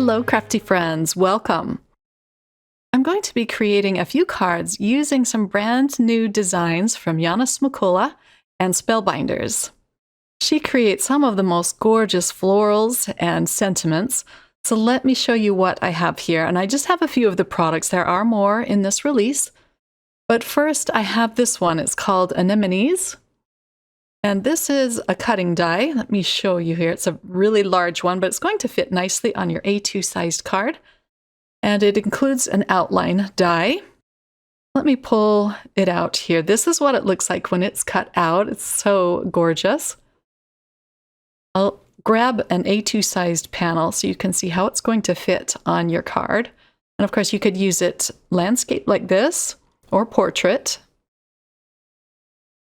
Hello, crafty friends. Welcome. I'm going to be creating a few cards using some brand new designs from Yana Smakula and Spellbinders. She creates some of the most gorgeous florals and sentiments, so let me show you what I have here. And I just have a few of the products. There are more in this release. But first, I have this one. It's called Anemones. And this is a cutting die. Let me show you here. It's a really large one, but it's going to fit nicely on your A2 sized card. And it includes an outline die. Let me pull it out here. This is what it looks like when it's cut out. It's so gorgeous. I'll grab an A2 sized panel so you can see how it's going to fit on your card. And of course, you could use it landscape like this or portrait.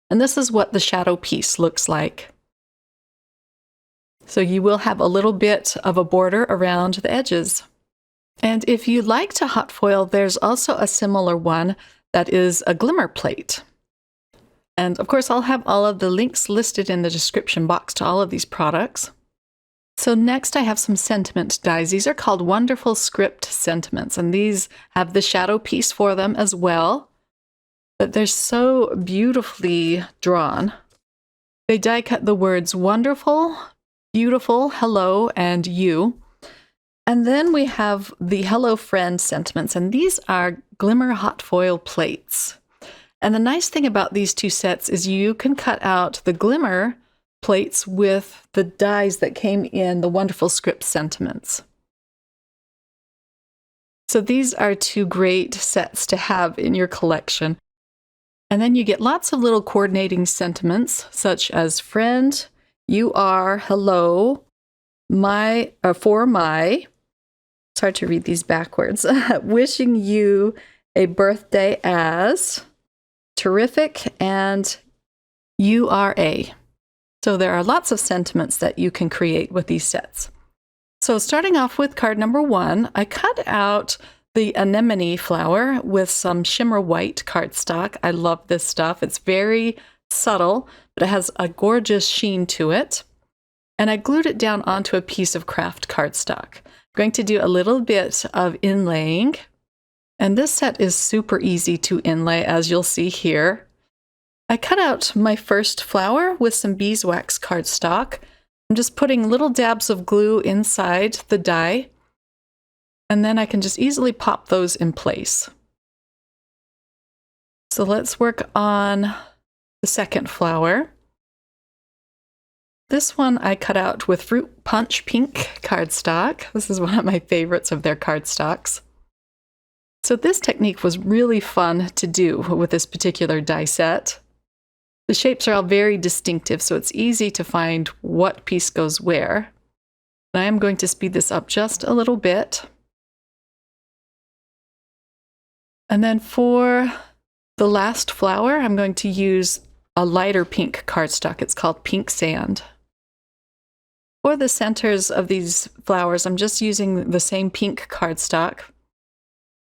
And this is what the shadow piece looks like. So you will have a little bit of a border around the edges. And if you like to hot foil, there's also a similar one that is a glimmer plate. And of course, I'll have all of the links listed in the description box to all of these products. So next I have some sentiment dies. These are called Wonderful Script Sentiments, and these have the shadow piece for them as well. But they're so beautifully drawn. They die cut the words wonderful, beautiful, hello, and you. And then we have the Hello Friend sentiments, and these are glimmer hot foil plates. And the nice thing about these two sets is you can cut out the glimmer plates with the dies that came in the Wonderful Script sentiments. So these are two great sets to have in your collection. And then you get lots of little coordinating sentiments, such as friend, you are, hello, my, for my, it's hard to read these backwards, wishing you a birthday as, terrific, and you are a. So there are lots of sentiments that you can create with these sets. So starting off with card number 1, I cut out the anemone flower with some shimmer white cardstock. I love this stuff. It's very subtle, but it has a gorgeous sheen to it. And I glued it down onto a piece of craft cardstock. I'm going to do a little bit of inlaying. And this set is super easy to inlay, as you'll see here. I cut out my first flower with some beeswax cardstock. I'm just putting little dabs of glue inside the die. And then I can just easily pop those in place. So let's work on the second flower. This one I cut out with Fruit Punch Pink cardstock. This is one of my favorites of their cardstocks. So this technique was really fun to do with this particular die set. The shapes are all very distinctive, so it's easy to find what piece goes where. And I am going to speed this up just a little bit. And then for the last flower, I'm going to use a lighter pink cardstock. It's called Pink Sand. For the centers of these flowers, I'm just using the same pink cardstock.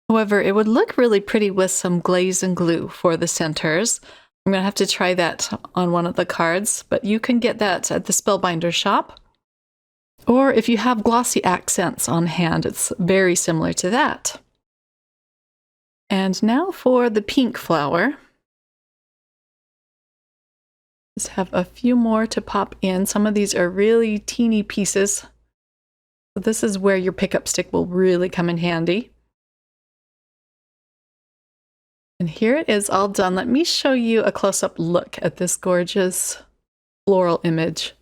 However, it would look really pretty with some glaze and glue for the centers. I'm going to have to try that on one of the cards, but you can get that at the Spellbinders shop. Or if you have glossy accents on hand, it's very similar to that. And now for the pink flower. Just have a few more to pop in. Some of these are really teeny pieces. So this is where your pickup stick will really come in handy. And here it is all done. Let me show you a close-up look at this gorgeous floral image.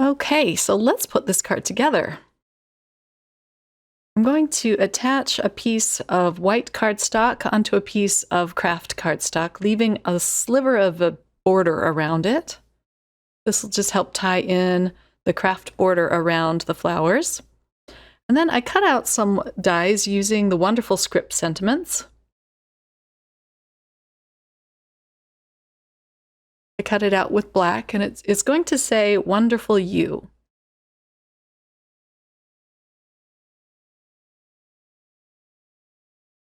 Okay, so let's put this card together. I'm going to attach a piece of white cardstock onto a piece of craft cardstock, leaving a sliver of a border around it. This will just help tie in the craft border around the flowers. And then I cut out some dies using the Wonderful Script sentiments. I cut it out with black, and it's going to say Wonderful You.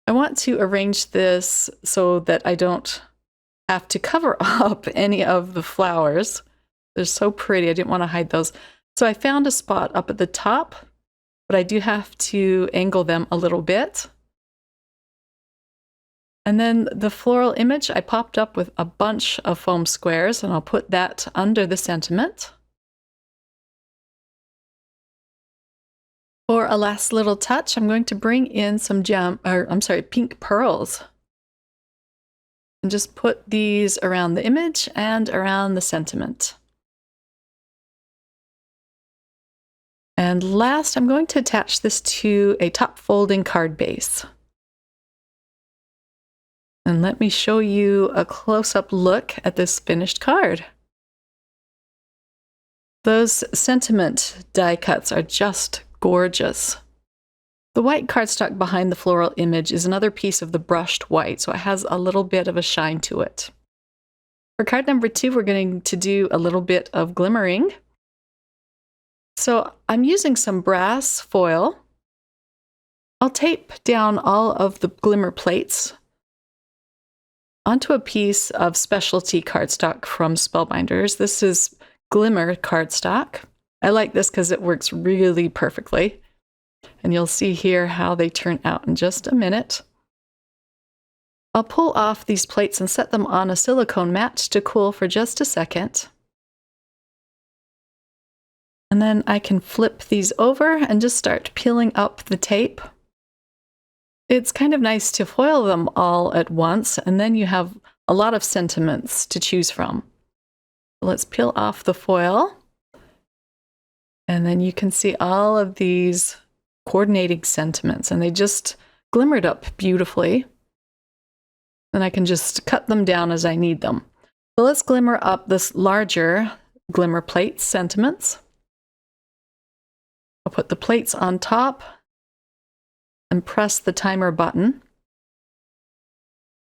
I want to arrange this so that I don't have to cover up any of the flowers. They're so pretty. I didn't want to hide those. So I found a spot up at the top, but I do have to angle them a little bit. And then the floral image, I popped up with a bunch of foam squares, and I'll put that under the sentiment. For a last little touch, I'm going to bring in some pink pearls. And just put these around the image and around the sentiment. And last, I'm going to attach this to a top folding card base. And let me show you a close-up look at this finished card. Those sentiment die cuts are just gorgeous. The white cardstock behind the floral image is another piece of the brushed white, so it has a little bit of a shine to it. For card number 2, we're going to do a little bit of glimmering. So I'm using some brass foil. I'll tape down all of the glimmer plates onto a piece of specialty cardstock from Spellbinders. This is Glimmer cardstock. I like this because it works really perfectly. And you'll see here how they turn out in just a minute. I'll pull off these plates and set them on a silicone mat to cool for just a second. And then I can flip these over and just start peeling up the tape. It's kind of nice to foil them all at once, and then you have a lot of sentiments to choose from. Let's peel off the foil. And then you can see all of these coordinating sentiments, and they just glimmered up beautifully. And I can just cut them down as I need them. So let's glimmer up this larger glimmer plate sentiments. I'll put the plates on top and press the timer button.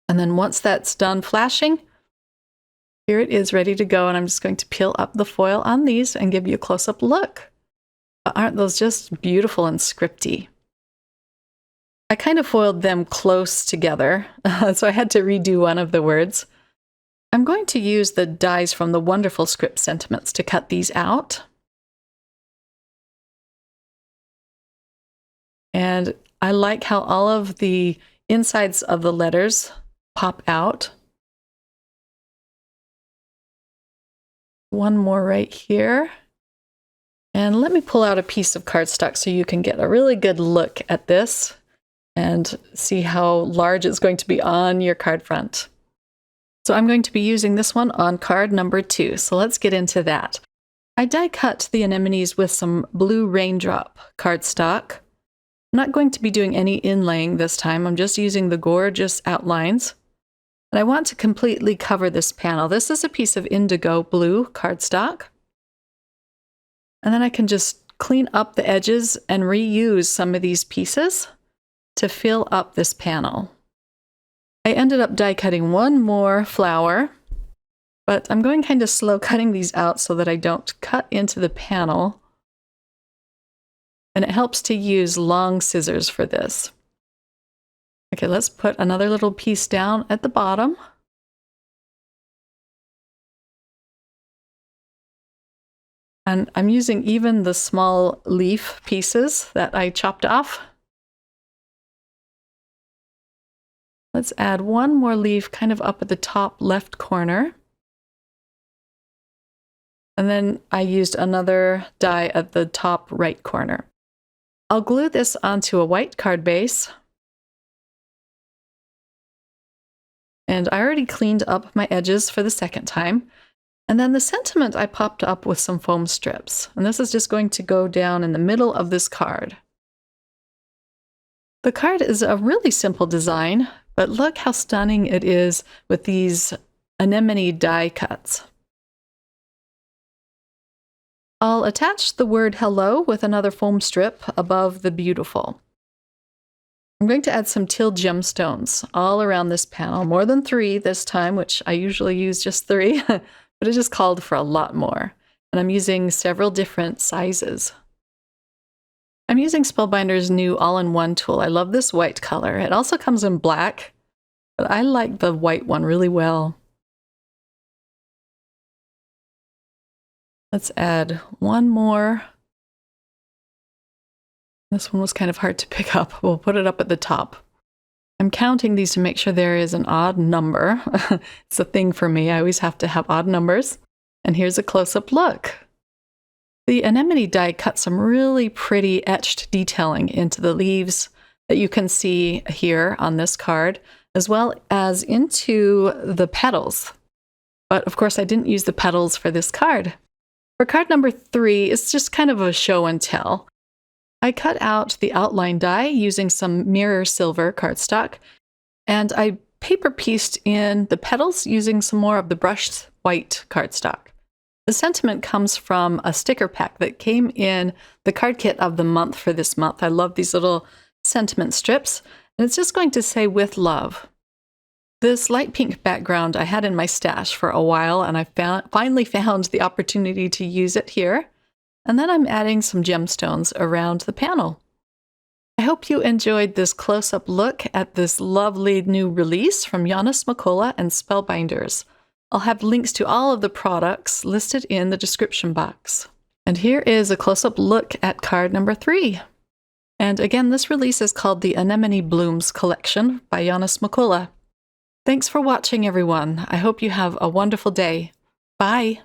And then once that's done flashing, here it is ready to go. And I'm just going to peel up the foil on these and give you a close-up look. But aren't those just beautiful and scripty? I kind of foiled them close together, so I had to redo one of the words. I'm going to use the dies from the wonderful script sentiments to cut these out. And I like how all of the insides of the letters pop out. One more right here. And let me pull out a piece of cardstock so you can get a really good look at this and see how large it's going to be on your card front. So I'm going to be using this one on card number 2. So let's get into that. I die cut the anemones with some blue raindrop cardstock. I'm not going to be doing any inlaying this time. I'm just using the gorgeous outlines. And I want to completely cover this panel. This is a piece of indigo blue cardstock. And then I can just clean up the edges and reuse some of these pieces to fill up this panel. I ended up die cutting one more flower, but I'm going kind of slow cutting these out so that I don't cut into the panel. And it helps to use long scissors for this. Okay, let's put another little piece down at the bottom. And I'm using even the small leaf pieces that I chopped off. Let's add one more leaf kind of up at the top left corner. And then I used another die at the top right corner. I'll glue this onto a white card base. And I already cleaned up my edges for the second time. And then the sentiment I popped up with some foam strips. And this is just going to go down in the middle of this card. The card is a really simple design, but look how stunning it is with these anemone die cuts. I'll attach the word hello with another foam strip above the beautiful. I'm going to add some teal gemstones all around this panel, more than 3 this time, which I usually use just 3, but it just called for a lot more. And I'm using several different sizes. I'm using Spellbinders' new all-in-one tool. I love this white color. It also comes in black, but I like the white one really well. Let's add one more. This one was kind of hard to pick up. We'll put it up at the top. I'm counting these to make sure there is an odd number. It's a thing for me. I always have to have odd numbers. And here's a close-up look. The anemone die cut some really pretty etched detailing into the leaves that you can see here on this card, as well as into the petals. But of course, I didn't use the petals for this card. For card number 3, it's just kind of a show and tell. I cut out the outline die using some mirror silver cardstock, and I paper pieced in the petals using some more of the brushed white cardstock. The sentiment comes from a sticker pack that came in the card kit of the month for this month. I love these little sentiment strips, and it's just going to say "with love." This light pink background I had in my stash for a while, and I finally found the opportunity to use it here. And then I'm adding some gemstones around the panel. I hope you enjoyed this close-up look at this lovely new release from Yana, Smakula, and Spellbinders. I'll have links to all of the products listed in the description box. And here is a close-up look at card number 3. And again, this release is called the Anemone Blooms Collection by Yana Smakula. Thanks for watching, everyone. I hope you have a wonderful day. Bye!